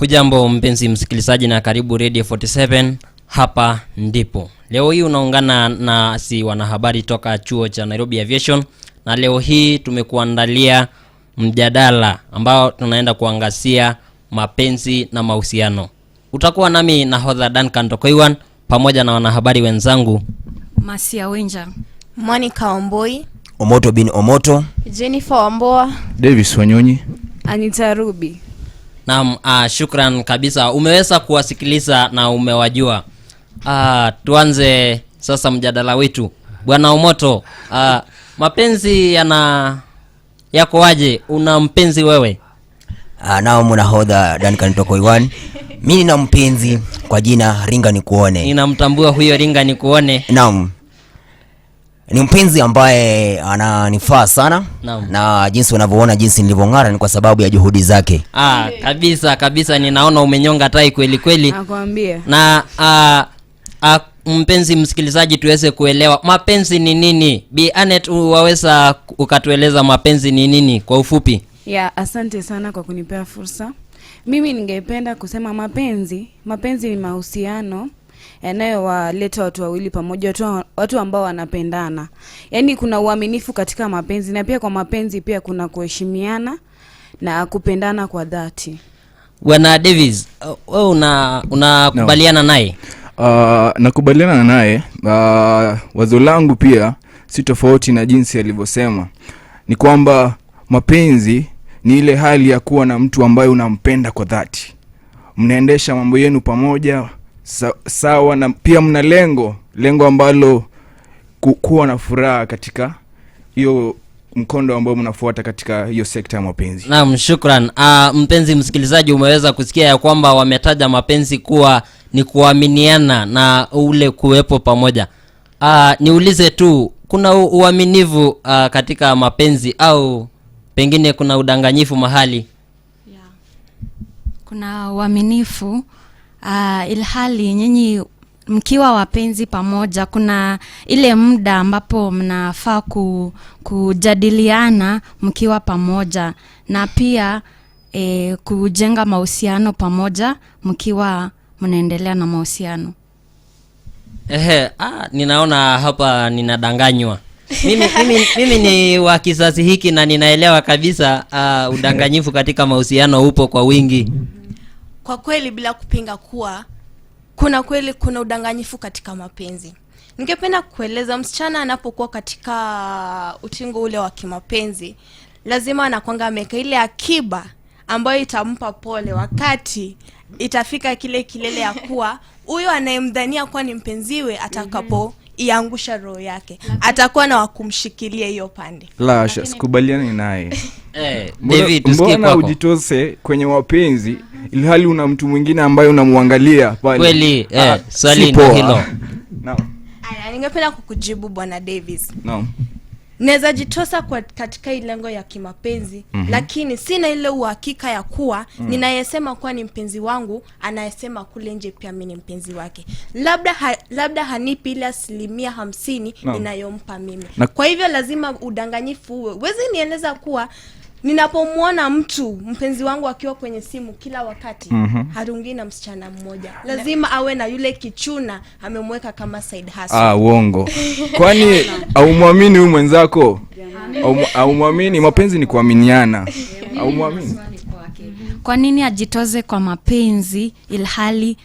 Hujambo mpenzi msikilizaji na karibu Radio 47, hapa ndipo. Leo hii unaungana na si wanahabari toka chuo cha Nairobi Aviation, na leo hii tumekuandalia mjadala ambao tunaenda kuangazia mapenzi na mahusiano. Utakuwa nami nahodha Duncan Tokoiwan pamoja na wanahabari wenzangu Masia Wenja, Monica Omboi, Omoto bin Omoto, Jennifer Wamboa, Davis Wanyonyi, Anita Ruby. Naam, shukran kabisa. Umeweza kuwasikiliza na umewajua. Tuanze sasa mjadala wetu. Bwana Omoto, mapenzi yako aje? Una mpenzi wewe? Nao mnahodha Duncan Tokoiwan. Mimi nina mpenzi kwa jina Ringa Nikuone. Ninamtambua huyo Ringa Nikuone. Naam. Ni mpenzi ambaye ananifaa sana. Naam. Na jinsi unavyoona jinsi nilivyong'ara ni kwa sababu ya juhudi zake. Kabisa ninaona umenyonga tai kweli kweli. Nakwambia. Na mpenzi msikilizaji, tuweze kuelewa mapenzi ni nini. Bi Anet, waweza ukatueleza mapenzi ni nini kwa ufupi? Asante sana kwa kunipea fursa. Mimi ningependa kusema mapenzi ni mahusiano yanayowaleta watu wawili pamoja, watu ambao wanapendana. Yaani kuna uaminifu katika mapenzi, na pia kwa mapenzi pia kuna kuheshimiana na kupendana kwa dhati. Bwana Davis, wewe unakubaliana naye? Nakubaliana naye. Wazo langu pia si tofauti na jinsi alivyosema. Ni kwamba mapenzi ni ile hali ya kuwa na mtu ambaye unampenda kwa dhati. Mnaendesha mambo yenu pamoja sawa, na pia mna lengo ambalo kuwa na furaha katika hiyo mkondo ambao mnafuata katika hiyo sekta ya mapenzi. Naam, shukran. Mpenzi msikilizaji, umeweza kusikia ya kwamba wametaja mapenzi kuwa ni kuaminiana na ule kuwepo pamoja. Niulize tu, kuna uaminifu katika mapenzi au pengine kuna udanganyifu mahali? Kuna uaminifu, ilhali nyinyi mkiwa wapenzi pamoja kuna ile muda ambapo mnafaa kujadiliana mkiwa pamoja, na pia kujenga mahusiano pamoja mkiwa mnaendelea na mahusiano. Ninaona hapa ninadanganywa. Mimi ni wa kizazi hiki na ninaelewa kabisa udanganyifu katika mahusiano upo kwa wingi. Kwa kweli bila kupinga kuwa kuna udanganyifu katika mapenzi. Ningependa kueleza, msichana anapokuwa katika utingo ule wa kimapenzi, lazima anakuanga ameka ile akiba ambayo itampa pole wakati itafika kile kilele ya kuwa huyo anayemdhania kuwa ni mpenziwe atakapo iangusha roho yake, atakuwa na wakumshikilia hiyo pande. Lasha, sikubaliani naye. David, tusikie kwako. Ujitose kwenye wapenzi ilhali una mtu mwingine ambaye unamwangalia pale. Kweli, swali ndio hilo. Naam. Ningependa kukujibu Bwana Davis. Naam. Naweza jitosa katika ile lengo ya kimapenzi, lakini sina ile uhakika ya kuwa ninayesema kuwa ni mpenzi wangu anayesema kule nje pia mimi ni mpenzi wake. Labda hanipi ile 50% ninayompa mimi. Kwa hivyo lazima udanganyifu uwe. Wezi nieleza kuwa ninapomuona mtu mpenzi wangu akiwa kwenye simu kila wakati harungi na msichana mmoja, lazima awe na yule kichuna amemweka kama side hustle. Uongo. Kwani haumwamini huyu mwenzako? Haumwamini? Mapenzi ni kuaminiana. Haumwamini? Kwa nini ajitoze kwa mapenzi ilhali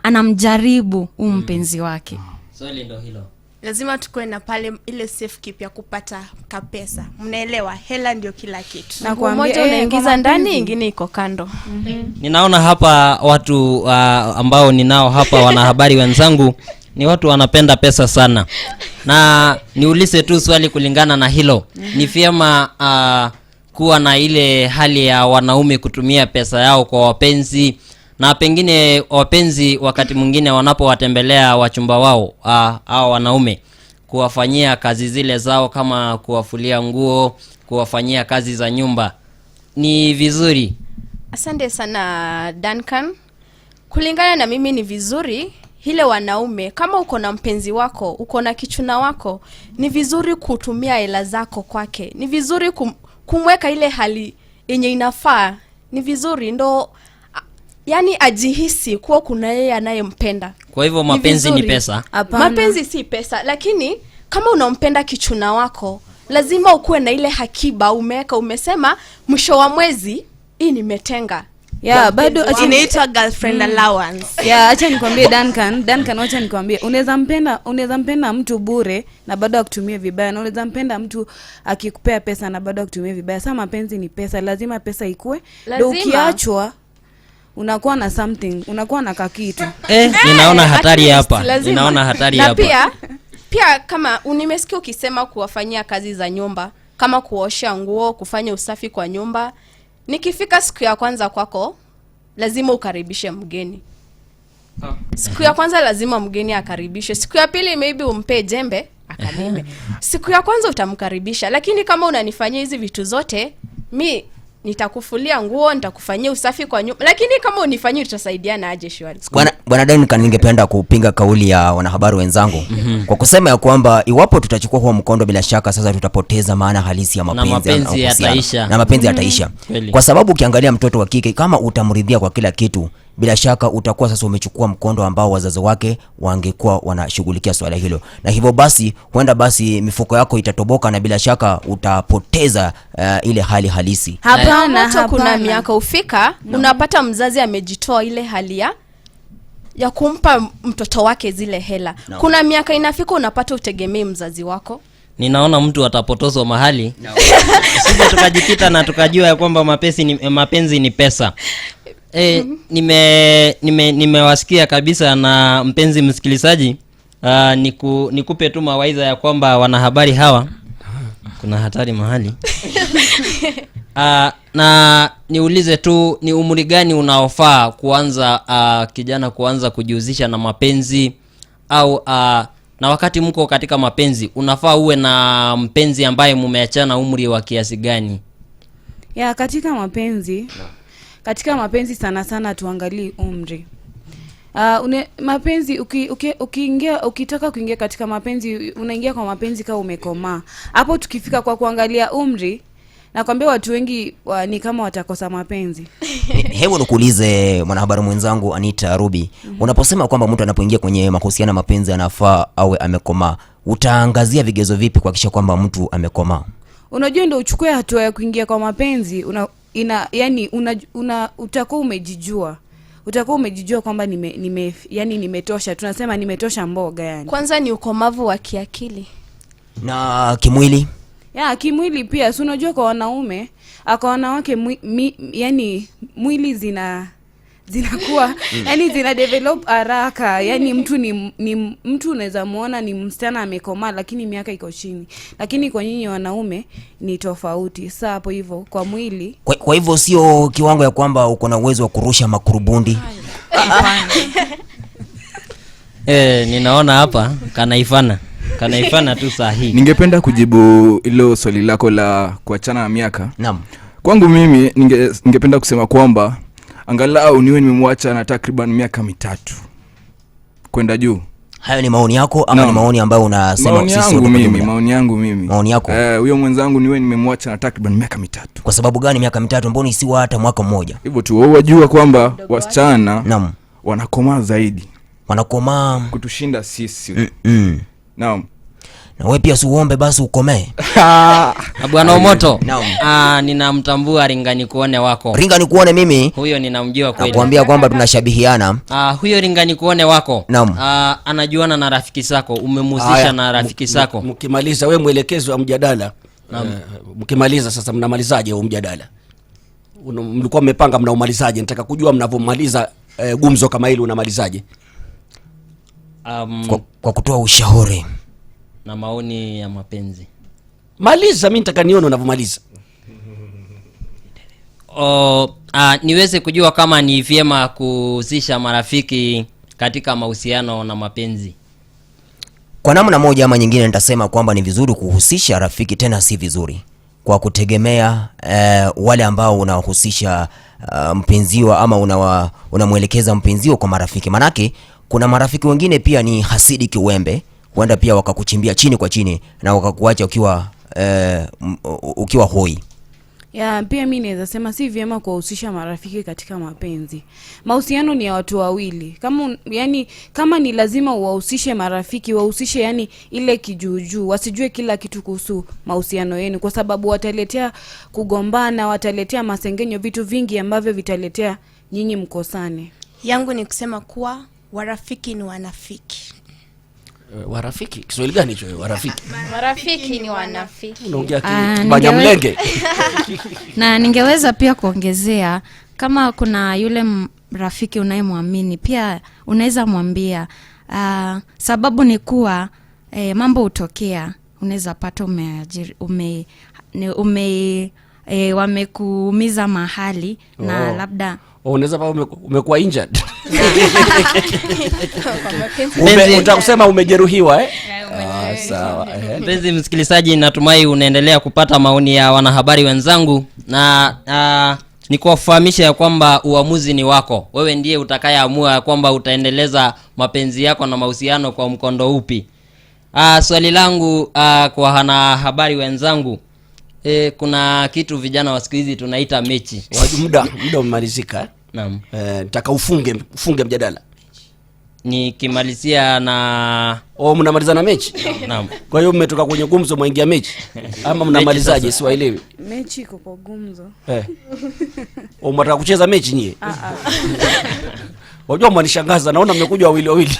anamjaribu mpenzi wake? Swali ndio hilo. Lazima tukue na pale ile safe keep ya kupata kapesa. Mnaelewa, hela ndio kila kitu. Na kwa mmoja unaingiza ndani, ingine iko kando. Ninaona hapa watu ambao ninao hapa wanahabari wenzangu ni watu wanapenda pesa sana. Na niulize tu swali kulingana na hilo. Ni vyema kuwa na ile hali ya wanaume kutumia pesa yao kwa wapenzi, na pengine wapenzi wakati mwingine wanapowatembelea wachumba wao au wanaume kuwafanyia kazi zile zao kama kuwafulia nguo, kuwafanyia kazi za nyumba, ni vizuri? Asante sana Duncan. Kulingana na mimi ni vizuri. Hile wanaume, kama uko na mpenzi wako, uko na kichuna wako, ni vizuri kutumia hela zako kwake. Ni vizuri kumweka ile hali yenye inafaa. Ni vizuri, ndo yani ajihisi kuwa kuna yeye anayempenda. Kwa hivyo mapenzi ni pesa? Hapana. Mapenzi si pesa, lakini kama unampenda kichuna wako, lazima ukuwe na ile hakiba umeweka, umesema mwisho wa mwezi hii nimetenga. Bado inaitwa girlfriend allowance. Acha nikwambie Duncan, acha nikwambie, unaweza mpenda mtu bure na bado akutumie vibaya, na unaweza mpenda mtu akikupea pesa na bado akutumie vibaya. Sasa mapenzi ni pesa, lazima pesa ikue. Ndio ukiachwa unakuwa na something, unakuwa na kakitu. Ninaona hatari hapa. Na pia kama nimesikia ukisema kuwafanyia kazi za nyumba, kama kuosha nguo, kufanya usafi kwa nyumba, nikifika siku ya kwanza kwako lazima ukaribishe mgeni. Siku ya kwanza lazima mgeni akaribishwe. Siku ya pili maybe umpe jembe akalime. Siku ya kwanza utamkaribisha, lakini kama unanifanyia hizi vitu zote, mi nitakufulia nguo, nitakufanyia usafi kwa nyumba, lakini kama unifanyia tutasaidiana aje shwari? Bwana Duncan, ningependa kupinga kauli ya wanahabari wenzangu kwa kusema ya kwamba iwapo tutachukua huo mkondo, bila shaka sasa tutapoteza maana halisi ya mapenzi, na mapenzi yataisha. Kwa sababu ukiangalia mtoto wa kike, kama utamridhia kwa kila kitu, bila shaka utakuwa sasa umechukua mkondo ambao wazazi wake wangekuwa wanashughulikia swala hilo, na hivyo basi huenda basi mifuko yako itatoboka, na bila shaka utapoteza ile hali halisi. Hapana. Kuna miaka ufika unapata mzazi amejitoa ile hali ya kumpa mtoto wake zile hela. Kuna miaka inafika unapata utegemei mzazi wako. Ninaona mtu atapotozwa mahali. Sisi tukajikita na tukajua ya kwamba mapenzi ni pesa. Nimewasikia kabisa, na mpenzi msikilizaji, nikupe tu mawaidha ya kwamba wanahabari hawa kuna hatari mahali. Na niulize tu, ni umri gani unaofaa kuanza kijana kuanza kujihusisha na mapenzi, au na wakati mko katika mapenzi unafaa uwe na mpenzi ambaye mumeachana umri wa kiasi gani? Katika mapenzi sana sana tuangalie umri. Mapenzi ukitaka kuingia katika mapenzi, unaingia kwa mapenzi kama umekomaa. Hapo tukifika kwa kuangalia umri, nakwambia watu wengi ni kama watakosa mapenzi. Hebu nikuulize mwanahabari mwenzangu Anita Ruby, unaposema kwamba mtu anapoingia kwenye mahusiano ya mapenzi anafaa awe amekomaa, utaangazia vigezo vipi kuhakikisha kwamba mtu amekomaa? Unajua, ndio uchukue hatua ya kuingia kwa mapenzi, utakuwa umejijua kwamba nimetosha. Tunasema nimetosha mboga yani. Kwanza ni ukomavu wa kiakili na kimwili. Kimwili pia. Si unajua kwa wanaume, kwa wanawake mwili zinakuwa zina develop haraka. Mtu ni mtu unaweza muona ni msichana amekomaa lakini miaka iko chini. Lakini kwa nyinyi wanaume ni tofauti. Sasa hapo hivyo kwa mwili. Kwa hivyo sio kiwango ya kwamba uko na uwezo wa kurusha makurubundi. Ninaona hapa kanaifana tu sahihi. Ningependa kujibu hilo swali lako la kuachana na miaka. Naam. Kwangu mimi ningependa kusema kwamba angalau niwe nimemwacha na takriban miaka 3 kwenda juu. Hayo ni maoni yako ama ni maoni ambayo unasema sisi? Maoni yangu mimi. Maoni yako. Huyo mwenzangu niwe nimemwacha na takriban miaka 3. Kwa sababu gani miaka 3? Mbona isiwa hata mwaka mmoja? Hivyo tu wewe wajua kwamba wasichana wanakomaa zaidi. Wanakomaa kutushinda sisi. Naam. Na wewe pia uombe basi ukomee. Bwana Omoto. Ninamtambua Ringani kuone wako. Ringani kuone mimi? Huyo ninamjua kweli. Nakwambia kwamba tunashabihiana. Huyo Ringani kuone wako. Anajuana na rafiki zako, umemhusisha na rafiki zako. Mkimaliza wewe mwelekezi wa mjadala. Mkimaliza sasa mnamalizaje huo mjadala? Mlikuwa mmepanga mnaumalizaje? Nataka kujua mnavomaliza gumzo kama hili unamalizaje? Kwa kutoa ushauri na maoni ya mapenzi. Maliza, mimi nataka nione unavomaliza. Niweze kujua kama ni vyema kuhusisha marafiki katika mahusiano na mapenzi. Kwa namna moja ama nyingine nitasema kwamba ni vizuri kuhusisha rafiki, tena si vizuri kwa kutegemea wale ambao unahusisha mpenzio ama unamuelekeza mpenzio kwa marafiki. Manake kuna marafiki wengine pia ni hasidi kiwembe, huenda pia wakakuchimbia chini kwa chini na wakakuacha ukiwa hoi. Ya pia mimi naweza sema si vyema kuwahusisha marafiki katika mapenzi. Mahusiano ni ya watu wawili. Kama ni lazima uwahusishe marafiki, wahusishe yani ile kijuujuu. Wasijue kila kitu kuhusu mahusiano yenu kwa sababu wataletea kugombana, wataletea masengenyo, vitu vingi ambavyo vitaletea nyinyi mkosane. Yangu ni kusema kuwa warafiki ni wanafiki. Warafiki? Kiswahili gani hicho warafiki? Warafiki ni wanafiki. Unaongea Banyamlenge. Na ningeweza pia kuongezea kama kuna yule rafiki unayemwamini pia unaweza mwambia sababu ni kuwa mambo hutokea, unaweza pata wamekuumiza mahali na labda unaweza pa umekuwa injured. Unataka kusema umejeruhiwa sawa. Mpenzi msikilizaji, natumai unaendelea kupata maoni ya wanahabari wenzangu na nikuwafahamisha ya kwamba uamuzi ni wako. Wewe ndiye utakayeamua kwamba utaendeleza mapenzi yako na mahusiano kwa mkondo upi. Swali langu kwa wanahabari wenzangu, kuna kitu vijana wa siku hizi tunaita mechi. Muda umemalizika. Naam. Nataka ufunge mjadala. Nikimalizia na mnamaliza na mechi? Naam. Kwa hiyo mmetoka kwenye gumzo mwaingia mechi ama mnamalizaje? Siwaelewi. Mechi iko kwa gumzo. Mnataka kucheza mechi nyie? Wajua mwanishangaza, naona mmekuja wawili.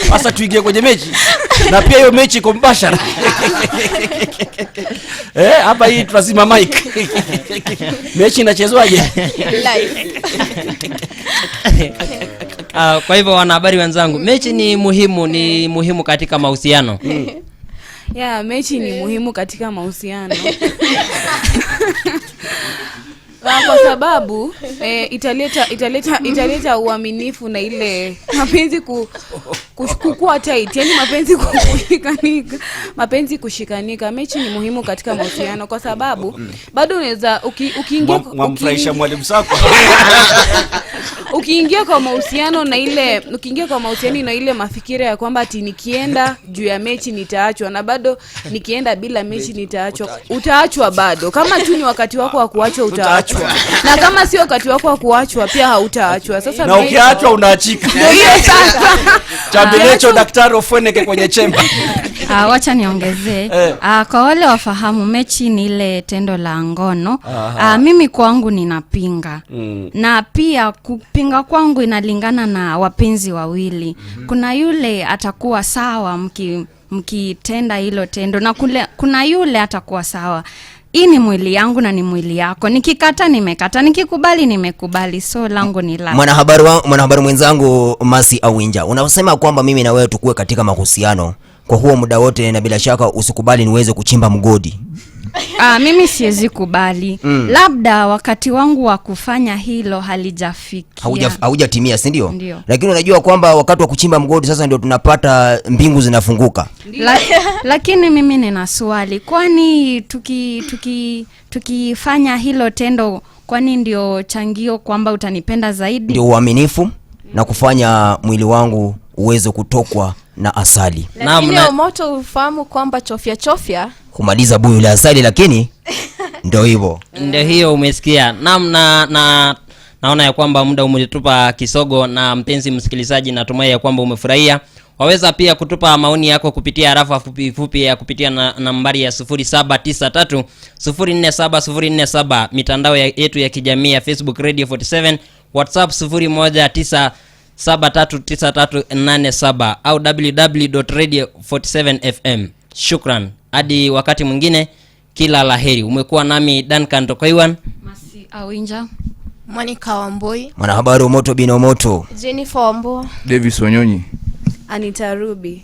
Sasa tuingie kwenye mechi. Na pia hiyo mechi iko mbashara. Hapa hii tunazima mic. Mechi inachezwaje? Live. Kwa hivyo wanahabari wenzangu, mechi ni muhimu katika mahusiano. Mechi ni muhimu katika mahusiano. Kwa sababu italeta uaminifu na ile mapenzi kukua tight, yani mapenzi kushikanika. Mechi ni muhimu katika mahusiano kwa sababu bado unaweza ukimfurahisha mwalimu sako. Ukiingia kwa mahusiano na ile mafikira ya kwamba ati nikienda juu ya mechi nitaachwa, na bado nikienda bila mechi nitaachwa. Utaachwa bado. Kama tu ni wakati wako wa kuachwa utaachwa. Na kama sio wakati wako wa kuachwa pia hautaachwa. Sasa na ukiachwa unaachika. Ndio hiyo sasa. Chambilecho daktari Ofweneke kwenye chemba. Wacha niongezee. Kwa wale wafahamu, mechi ni ile tendo la ngono. Mimi kwangu ninapinga. Na pia kupinga kwangu inalingana na wapenzi wawili. Kuna yule atakuwa sawa mkitenda hilo tendo, na kuna yule atakuwa sawa. Hii ni mwili yangu na ni mwili yako. Nikikata nimekata, nikikubali nimekubali. So langu ni la. Mwanahabari mwenzangu Masi Awinja, unasema kwamba mimi na wewe tukue katika mahusiano kwa huo muda wote, na bila shaka usikubali niweze kuchimba mgodi. Mimi siwezi kubali. Labda wakati wangu wa kufanya hilo halijafikia. Haujatimia, si ndio? Lakini unajua kwamba wakati wa kuchimba mgodi sasa ndio tunapata mbingu zinafunguka. Lakini mimi nina swali. Kwani tukifanya hilo tendo, kwani ndio changio kwamba utanipenda zaidi? Ndio uaminifu na kufanya mwili wangu uweze kutokwa na asali. Lakini moto ufahamu kwamba chofya kumaliza buyu la asali, lakini ndio hivyo. Ndio hiyo umesikia. Naona ya kwamba muda umetupa kisogo, na mpenzi msikilizaji, natumai ya kwamba umefurahia. Waweza pia kutupa maoni yako kupitia arafa fupi ya kupitia nambari ya 0793 047047, mitandao yetu ya kijamii ya Facebook Radio 47, WhatsApp 0197393887 au www.radio47fm. Shukran. Hadi wakati mwingine, kila laheri. Umekuwa nami Duncan Tokoiwan, Masi Awinja, Monica Wamboi, mwanahabari Moto Bino Moto, Jennifer Wamboa, Davis Wanyonyi, Anita Ruby.